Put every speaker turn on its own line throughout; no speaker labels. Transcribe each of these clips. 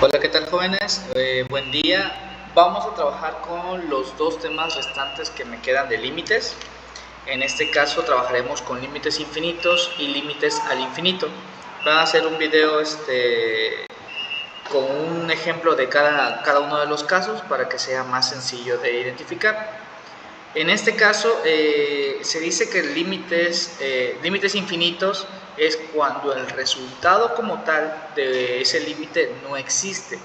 Hola, ¿qué tal, jóvenes? Buen día. Vamos a trabajar con los dos temas restantes que me quedan de límites. En este caso trabajaremos con límites infinitos y límites al infinito. Van a hacer un video con un ejemplo de cada uno de los casos para que sea más sencillo de identificar. En este caso se dice que límites infinitos es cuando el resultado como tal de ese límite no existe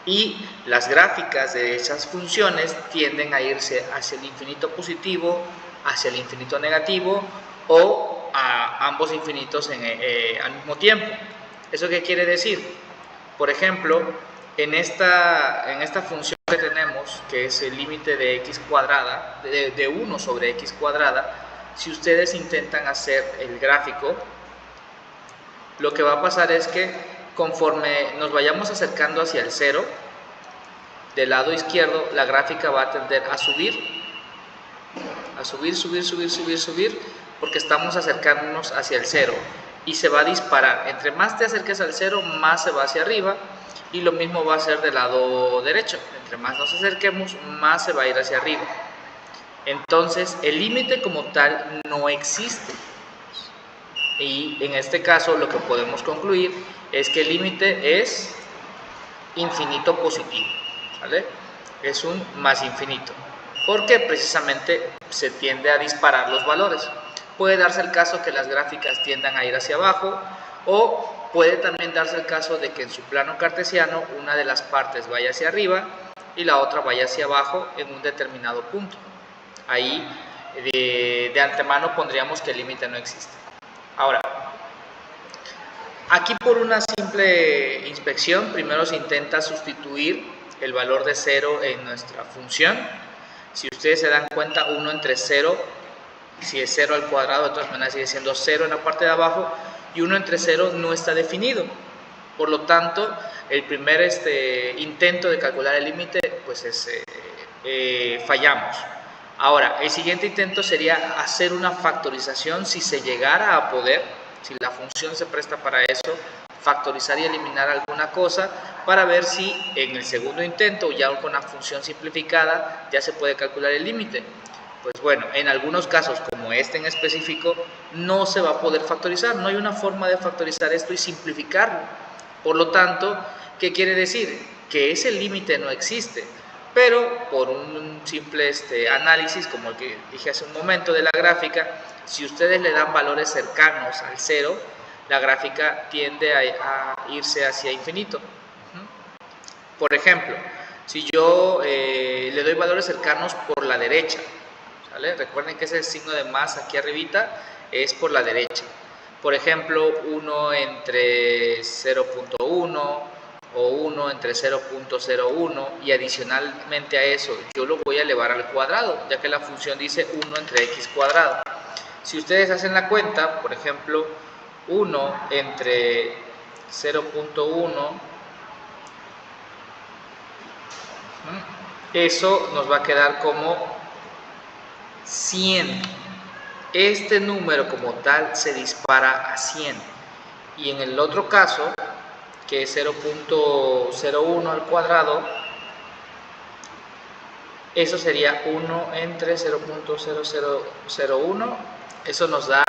y las gráficas de esas funciones tienden a irse hacia el infinito positivo, hacia el infinito negativo o a ambos infinitos al mismo tiempo. ¿Eso qué quiere decir? Por ejemplo, en esta función que tenemos, que es el límite de x cuadrada, de 1 sobre x cuadrada, si ustedes intentan hacer el gráfico, lo que va a pasar es que conforme nos vayamos acercando hacia el 0, del lado izquierdo la gráfica va a tender a subir, subir, porque estamos acercándonos hacia el 0 y se va a disparar. Entre más te acerques al 0, más se va hacia arriba, y lo mismo va a ser del lado derecho. Entre más nos acerquemos, más se va a ir hacia arriba. Entonces, el límite como tal no existe. Y en este caso, lo que podemos concluir es que el límite es infinito positivo, ¿vale? Es un más infinito, porque precisamente se tiende a disparar los valores. Puede darse el caso que las gráficas tiendan a ir hacia abajo, o puede también darse el caso de que en su plano cartesiano una de las partes vaya hacia arriba y la otra vaya hacia abajo en un determinado punto. Ahí de antemano pondríamos que el límite no existe. Ahora, aquí por una simple inspección, primero se intenta sustituir el valor de 0 en nuestra función. Si ustedes se dan cuenta, 1 entre 0, si es 0 al cuadrado, de todas maneras sigue siendo 0 en la parte de abajo, y 1 entre 0 no está definido. Por lo tanto, el primer intento de calcular el límite, pues fallamos. Ahora, el siguiente intento sería hacer una factorización si se llegara a poder, si la función se presta para eso, factorizar y eliminar alguna cosa para ver si en el segundo intento, ya con la función simplificada, ya se puede calcular el límite. Pues bueno, en algunos casos, como este en específico, no se va a poder factorizar, no hay una forma de factorizar esto y simplificarlo. Por lo tanto, ¿qué quiere decir? Que ese límite no existe, pero por un simple análisis, como el que dije hace un momento de la gráfica, si ustedes le dan valores cercanos al 0, la gráfica tiende a irse hacia infinito. Por ejemplo, si yo le doy valores cercanos por la derecha, ¿vale? Recuerden que ese signo de más aquí arribita es por la derecha. Por ejemplo, 1 entre 0.1 o 1 entre 0.01, y adicionalmente a eso yo lo voy a elevar al cuadrado, ya que la función dice 1 entre x cuadrado. Si ustedes hacen la cuenta, por ejemplo, 1 entre 0.1, eso nos va a quedar como 100. Este número como tal se dispara a 100. Y en el otro caso, que es 0.01 al cuadrado, eso sería 1 entre 0.0001. Eso nos da,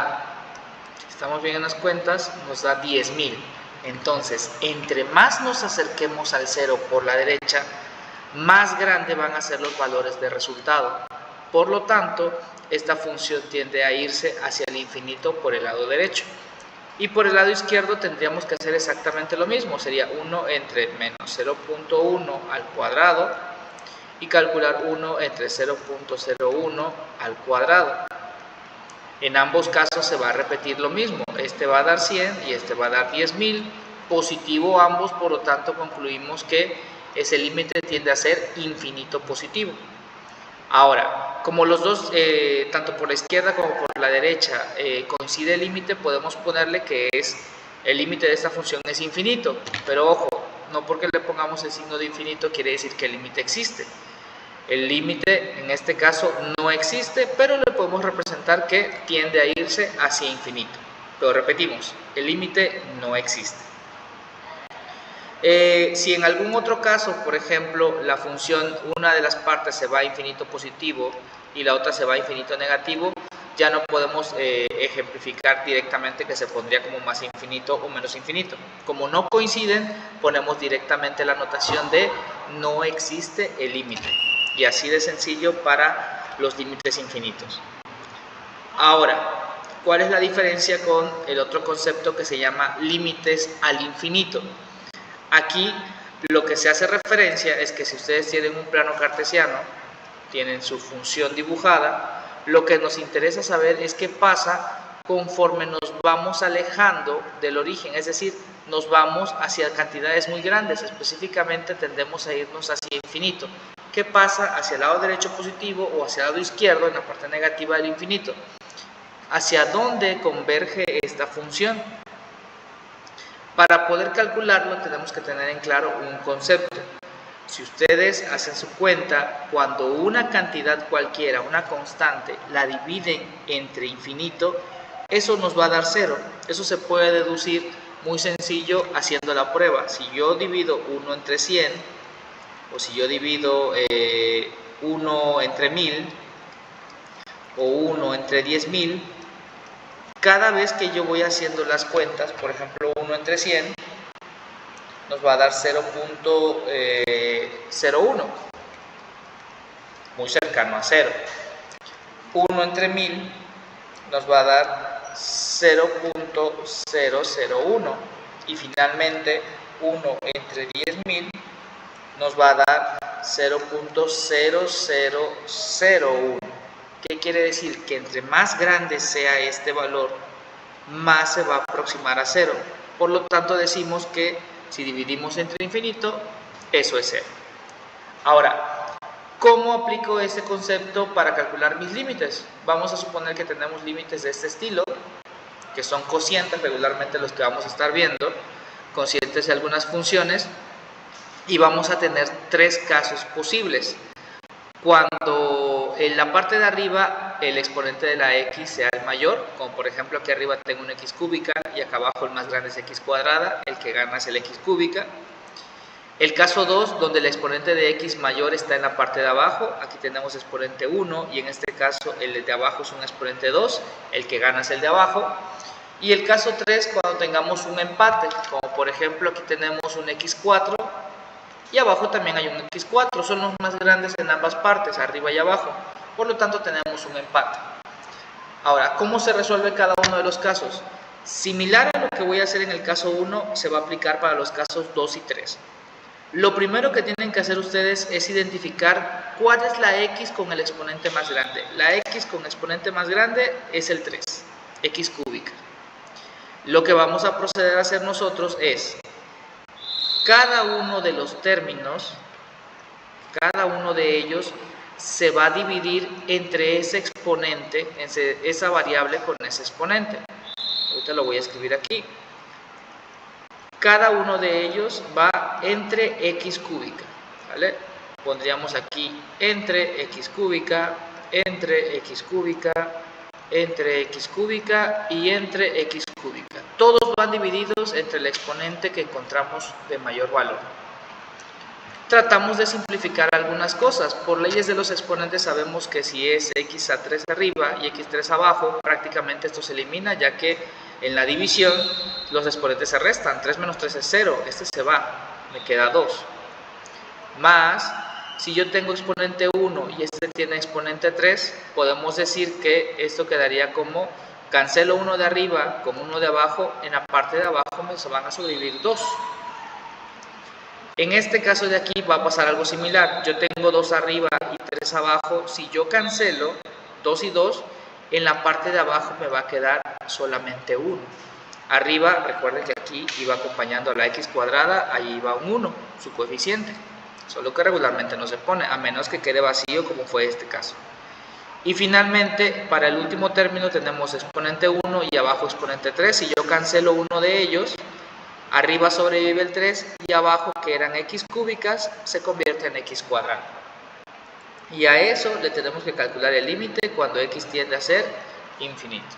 si estamos bien en las cuentas, nos da 10.000. Entonces, entre más nos acerquemos al 0 por la derecha, más grande van a ser los valores de resultado. Por lo tanto, esta función tiende a irse hacia el infinito por el lado derecho. Y por el lado izquierdo tendríamos que hacer exactamente lo mismo. Sería 1 entre menos 0.1 al cuadrado y calcular 1 entre 0.01 al cuadrado. En ambos casos se va a repetir lo mismo. Este va a dar 100 y este va a dar 10.000. Positivo ambos, por lo tanto concluimos que ese límite tiende a ser infinito positivo. Ahora, como los dos, tanto por la izquierda como por la derecha, coincide el límite, podemos ponerle que el límite de esta función es infinito. Pero ojo, no porque le pongamos el signo de infinito quiere decir que el límite existe. El límite en este caso no existe, pero le podemos representar que tiende a irse hacia infinito. Pero repetimos, el límite no existe. Si en algún otro caso, por ejemplo, la función, una de las partes se va a infinito positivo y la otra se va a infinito negativo, ya no podemos ejemplificar directamente que se pondría como más infinito o menos infinito. Como no coinciden, ponemos directamente la notación de no existe el límite. Y así de sencillo para los límites infinitos. Ahora, ¿cuál es la diferencia con el otro concepto que se llama límites al infinito? Aquí lo que se hace referencia es que si ustedes tienen un plano cartesiano, tienen su función dibujada, lo que nos interesa saber es qué pasa conforme nos vamos alejando del origen, es decir, nos vamos hacia cantidades muy grandes, específicamente tendemos a irnos hacia infinito. ¿Qué pasa hacia el lado derecho positivo o hacia el lado izquierdo en la parte negativa del infinito? ¿Hacia dónde converge esta función? Para poder calcularlo tenemos que tener en claro un concepto. Si ustedes hacen su cuenta, cuando una cantidad cualquiera, una constante, la dividen entre infinito, eso nos va a dar 0. Eso se puede deducir muy sencillo haciendo la prueba. Si yo divido 1 entre 100, o si yo divido 1 entre 1000, o 1 entre 10.000, cada vez que yo voy haciendo las cuentas, por ejemplo 1 entre 100, nos va a dar 0.01, muy cercano a 0. 1 entre 1000 nos va a dar 0.001 y finalmente 1 entre 10.000 nos va a dar 0.0001. ¿Qué quiere decir? Que entre más grande sea este valor, más se va a aproximar a 0. Por lo tanto decimos que si dividimos entre infinito, eso es 0. Ahora, ¿cómo aplico este concepto para calcular mis límites? Vamos a suponer que tenemos límites de este estilo, que son cocientes, regularmente los que vamos a estar viendo, cocientes de algunas funciones, y vamos a tener 3 casos posibles. Cuando en la parte de arriba el exponente de la x sea el mayor, como por ejemplo aquí arriba tengo una x cúbica y acá abajo el más grande es x cuadrada, el que gana es el x cúbica. El caso 2, donde el exponente de x mayor está en la parte de abajo, aquí tenemos exponente 1 y en este caso el de abajo es un exponente 2, el que gana es el de abajo. Y el caso 3, cuando tengamos un empate, como por ejemplo aquí tenemos un x4 y abajo también hay un x4, son los más grandes en ambas partes, arriba y abajo, por lo tanto tenemos un empate. Ahora, ¿cómo se resuelve cada uno de los casos? Similar a lo que voy a hacer en el caso 1, se va a aplicar para los casos 2 y 3. Lo primero que tienen que hacer ustedes es identificar cuál es la x con el exponente más grande. La x con exponente más grande es el 3, x cúbica. Lo que vamos a proceder a hacer nosotros es, cada uno de los términos, cada uno de ellos se va a dividir entre ese exponente, esa variable con ese exponente. Ahorita lo voy a escribir aquí. Cada uno de ellos va entre x cúbica, ¿vale? Pondríamos aquí entre x cúbica, entre x cúbica, entre x cúbica y entre x cúbica. Todos van divididos entre el exponente que encontramos de mayor valor. Tratamos de simplificar algunas cosas. Por leyes de los exponentes sabemos que si es x a 3 arriba y x3 abajo, prácticamente esto se elimina, ya que en la división los exponentes se restan. 3 menos 3 es 0, este se va, me queda 2. Más, si yo tengo exponente 1 y este tiene exponente 3, podemos decir que esto quedaría como, cancelo uno de arriba con uno de abajo, en la parte de abajo me van a sobrevivir 2. En este caso de aquí va a pasar algo similar. Yo tengo 2 arriba y 3 abajo. Si yo cancelo 2 y 2, en la parte de abajo me va a quedar solamente 1. Arriba, recuerden que aquí iba acompañando a la x cuadrada, ahí va un 1, su coeficiente. Solo que regularmente no se pone, a menos que quede vacío como fue este caso. Y finalmente, para el último término tenemos exponente 1 y abajo exponente 3. Si yo cancelo uno de ellos, arriba sobrevive el 3 y abajo, que eran x cúbicas, se convierte en x cuadrada. Y a eso le tenemos que calcular el límite cuando x tiende a ser infinito.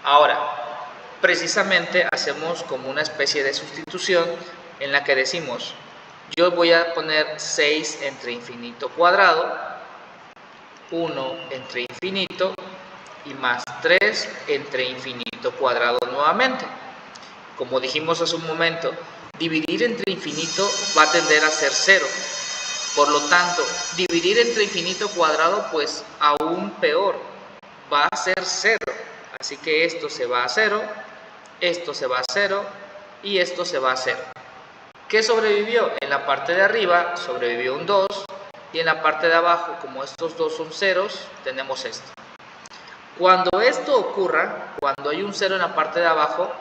Ahora, precisamente hacemos como una especie de sustitución en la que decimos, yo voy a poner 6 entre infinito cuadrado, 1 entre infinito y más 3 entre infinito cuadrado nuevamente. Como dijimos hace un momento, dividir entre infinito va a tender a ser 0. Por lo tanto, dividir entre infinito cuadrado, pues aún peor, va a ser 0. Así que esto se va a 0, esto se va a 0 y esto se va a 0. ¿Qué sobrevivió? En la parte de arriba sobrevivió un 2 y en la parte de abajo, como estos dos son ceros, tenemos esto. Cuando esto ocurra, cuando hay un 0 en la parte de abajo,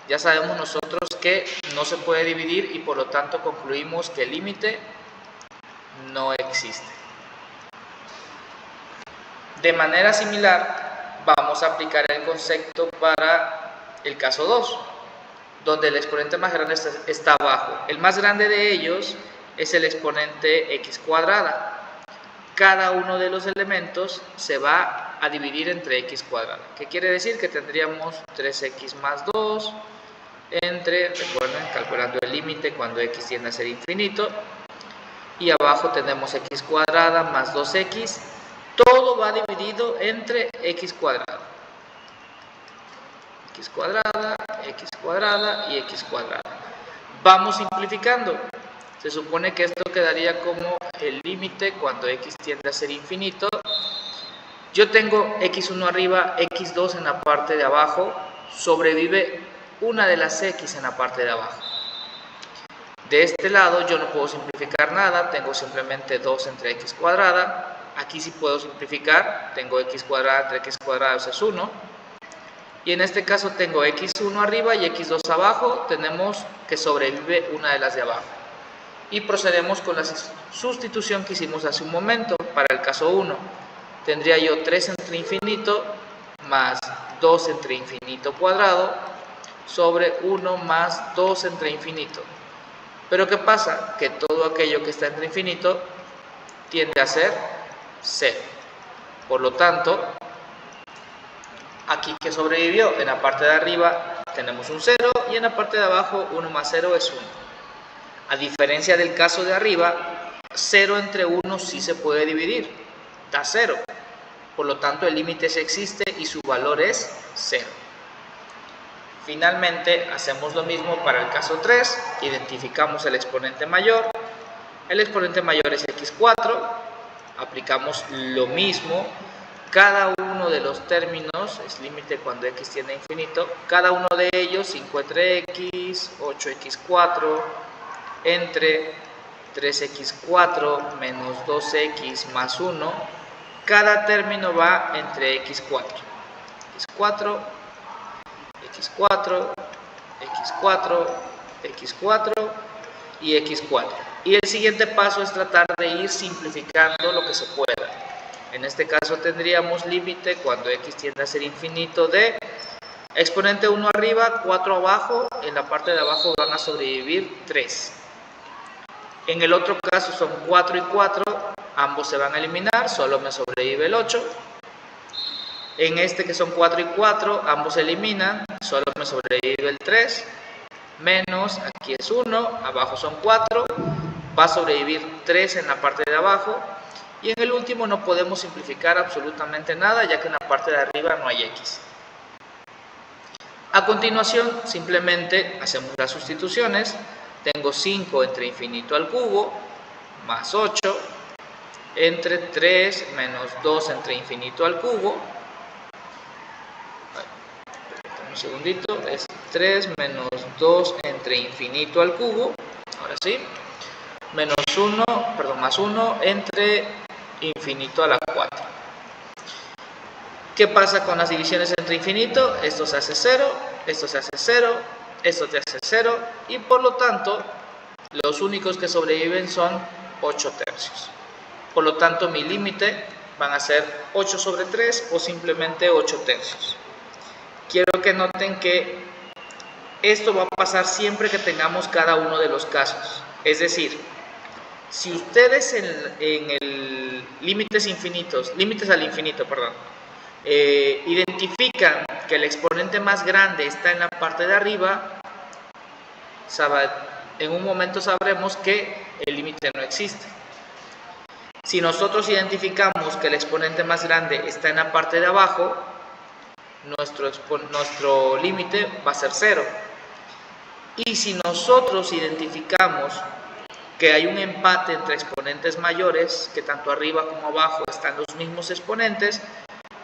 ya sabemos nosotros que no se puede dividir y por lo tanto concluimos que el límite no existe. De manera similar, vamos a aplicar el concepto para el caso 2, donde el exponente más grande está abajo. El más grande de ellos es el exponente x cuadrada. Cada uno de los elementos se va a dividir entre x cuadrada. ¿Qué quiere decir? Que tendríamos 3x más 2 entre, recuerden, calculando el límite cuando x tiende a ser infinito, y abajo tenemos x cuadrada más 2x, todo va dividido entre x cuadrada. X cuadrada y x cuadrada. Vamos simplificando. Se supone que esto quedaría como el límite cuando x tiende a ser infinito. Yo tengo x1 arriba, x2 en la parte de abajo, sobrevive una de las x en la parte de abajo. De este lado yo no puedo simplificar nada, tengo simplemente 2 entre x cuadrada. Aquí sí puedo simplificar, tengo x cuadrada entre x cuadrada, eso es 1. Y en este caso tengo x1 arriba y x2 abajo, tenemos que sobrevive una de las de abajo. Y procedemos con la sustitución que hicimos hace un momento. Para el caso 1, tendría yo 3 entre infinito más 2 entre infinito cuadrado sobre 1 más 2 entre infinito. Pero ¿qué pasa? Que todo aquello que está entre infinito tiende a ser 0. Por lo tanto, aquí que sobrevivió, en la parte de arriba tenemos un 0 y en la parte de abajo 1 más 0 es 1. A diferencia del caso de arriba, 0 entre 1 sí se puede dividir, da 0. Por lo tanto, el límite sí existe y su valor es 0. Finalmente, hacemos lo mismo para el caso 3, identificamos el exponente mayor. El exponente mayor es x4, aplicamos lo mismo. Cada uno de los términos es límite cuando x tiende a infinito. Cada uno de ellos, 5 entre x, 8x4, entre 3x4 menos 2x más 1. Cada término va entre x4, x4, x4, x4, x4 y x4. Y el siguiente paso es tratar de ir simplificando lo que se pueda. En este caso tendríamos límite cuando x tiende a ser infinito de exponente 1 arriba, 4 abajo, en la parte de abajo van a sobrevivir 3. En el otro caso son 4 y 4, ambos se van a eliminar, solo me sobrevive el 8. En este que son 4 y 4, ambos se eliminan, solo me sobrevive el 3. Menos, aquí es 1, abajo son 4, va a sobrevivir 3 en la parte de abajo. Y en el último no podemos simplificar absolutamente nada, ya que en la parte de arriba no hay x. A continuación, simplemente hacemos las sustituciones. Tengo 5 entre infinito al cubo, más 8, entre 3 menos 2 entre infinito al cubo. Un segundito, es 3 menos 2 entre infinito al cubo. Ahora sí. Menos 1, perdón, más 1 entre infinito a la 4. ¿Qué pasa con las divisiones entre infinito? Esto se hace 0, esto se hace 0, esto se hace 0 y por lo tanto los únicos que sobreviven son 8 tercios. Por lo tanto mi límite van a ser 8 sobre 3 o simplemente 8 tercios. Quiero que noten que esto va a pasar siempre que tengamos cada uno de los casos. Es decir, si ustedes en el límites al infinito, identifican que el exponente más grande está en la parte de arriba, en un momento sabremos que el límite no existe. Si nosotros identificamos que el exponente más grande está en la parte de abajo, nuestro límite va a ser 0. Y si nosotros identificamos que hay un empate entre exponentes mayores, que tanto arriba como abajo están los mismos exponentes,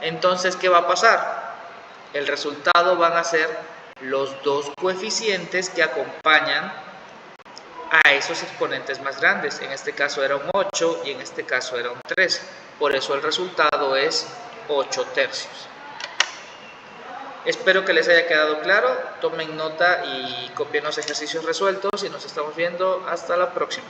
entonces ¿qué va a pasar? El resultado van a ser los dos coeficientes que acompañan a esos exponentes más grandes. En este caso era un 8 y en este caso era un 3. Por eso el resultado es 8/3. Espero que les haya quedado claro. Tomen nota y copien los ejercicios resueltos y nos estamos viendo hasta la próxima.